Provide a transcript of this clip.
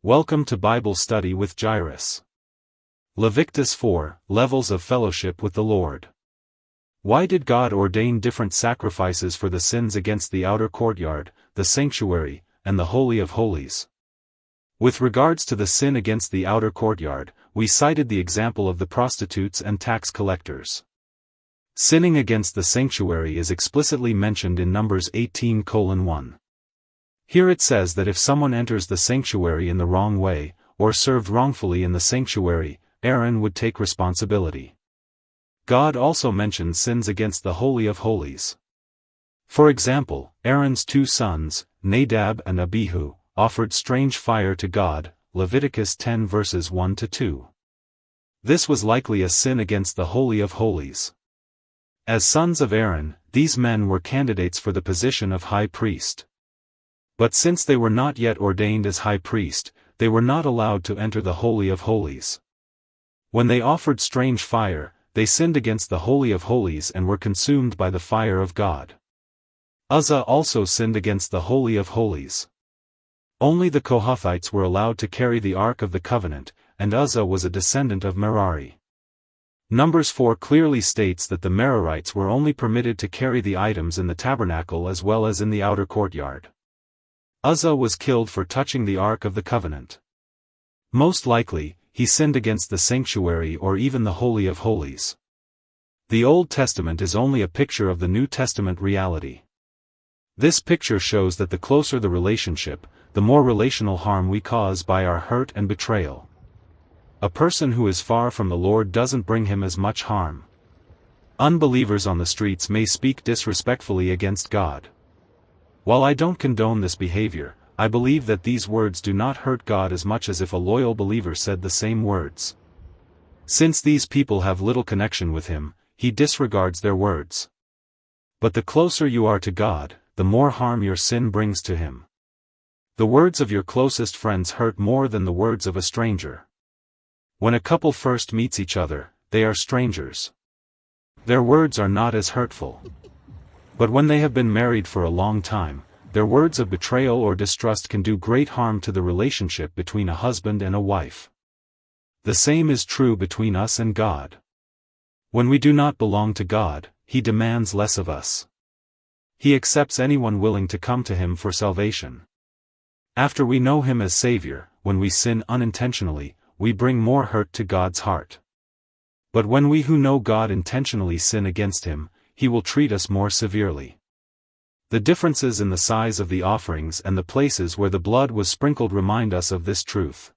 Welcome to Bible Study with Jairus. Leviticus 4, Levels of Fellowship with the Lord. Why did God ordain different sacrifices for the sins against the outer courtyard, the sanctuary, and the Holy of Holies? With regards to the sin against the outer courtyard, we cited the example of the prostitutes and tax collectors. Sinning against the sanctuary is explicitly mentioned in Numbers 18:1. Here it says that if someone enters the sanctuary in the wrong way, or served wrongfully in the sanctuary, Aaron would take responsibility. God also mentions sins against the Holy of Holies. For example, Aaron's two sons, Nadab and Abihu, offered strange fire to God, Leviticus 10 verses 1-2. This was likely a sin against the Holy of Holies. As sons of Aaron, these men were candidates for the position of high priest. But since they were not yet ordained as high priest, they were not allowed to enter the Holy of Holies. When they offered strange fire, they sinned against the Holy of Holies and were consumed by the fire of God. Uzzah also sinned against the Holy of Holies. Only the Kohathites were allowed to carry the Ark of the Covenant, and Uzzah was a descendant of Merari. Numbers 4 clearly states that the Merarites were only permitted to carry the items in the tabernacle as well as in the outer courtyard. Uzzah was killed for touching the Ark of the Covenant. Most likely, he sinned against the sanctuary or even the Holy of Holies. The Old Testament is only a picture of the New Testament reality. This picture shows that the closer the relationship, the more relational harm we cause by our hurt and betrayal. A person who is far from the Lord doesn't bring him as much harm. Unbelievers on the streets may speak disrespectfully against God. While I don't condone this behavior, I believe that these words do not hurt God as much as if a loyal believer said the same words. Since these people have little connection with Him, He disregards their words. But the closer you are to God, the more harm your sin brings to Him. The words of your closest friends hurt more than the words of a stranger. When a couple first meets each other, they are strangers. Their words are not as hurtful. But when they have been married for a long time, their words of betrayal or distrust can do great harm to the relationship between a husband and a wife. The same is true between us and God. When we do not belong to God, He demands less of us. He accepts anyone willing to come to Him for salvation. After we know Him as Savior, when we sin unintentionally, we bring more hurt to God's heart. But when we who know God intentionally sin against Him, He will treat us more severely. The differences in the size of the offerings and the places where the blood was sprinkled remind us of this truth.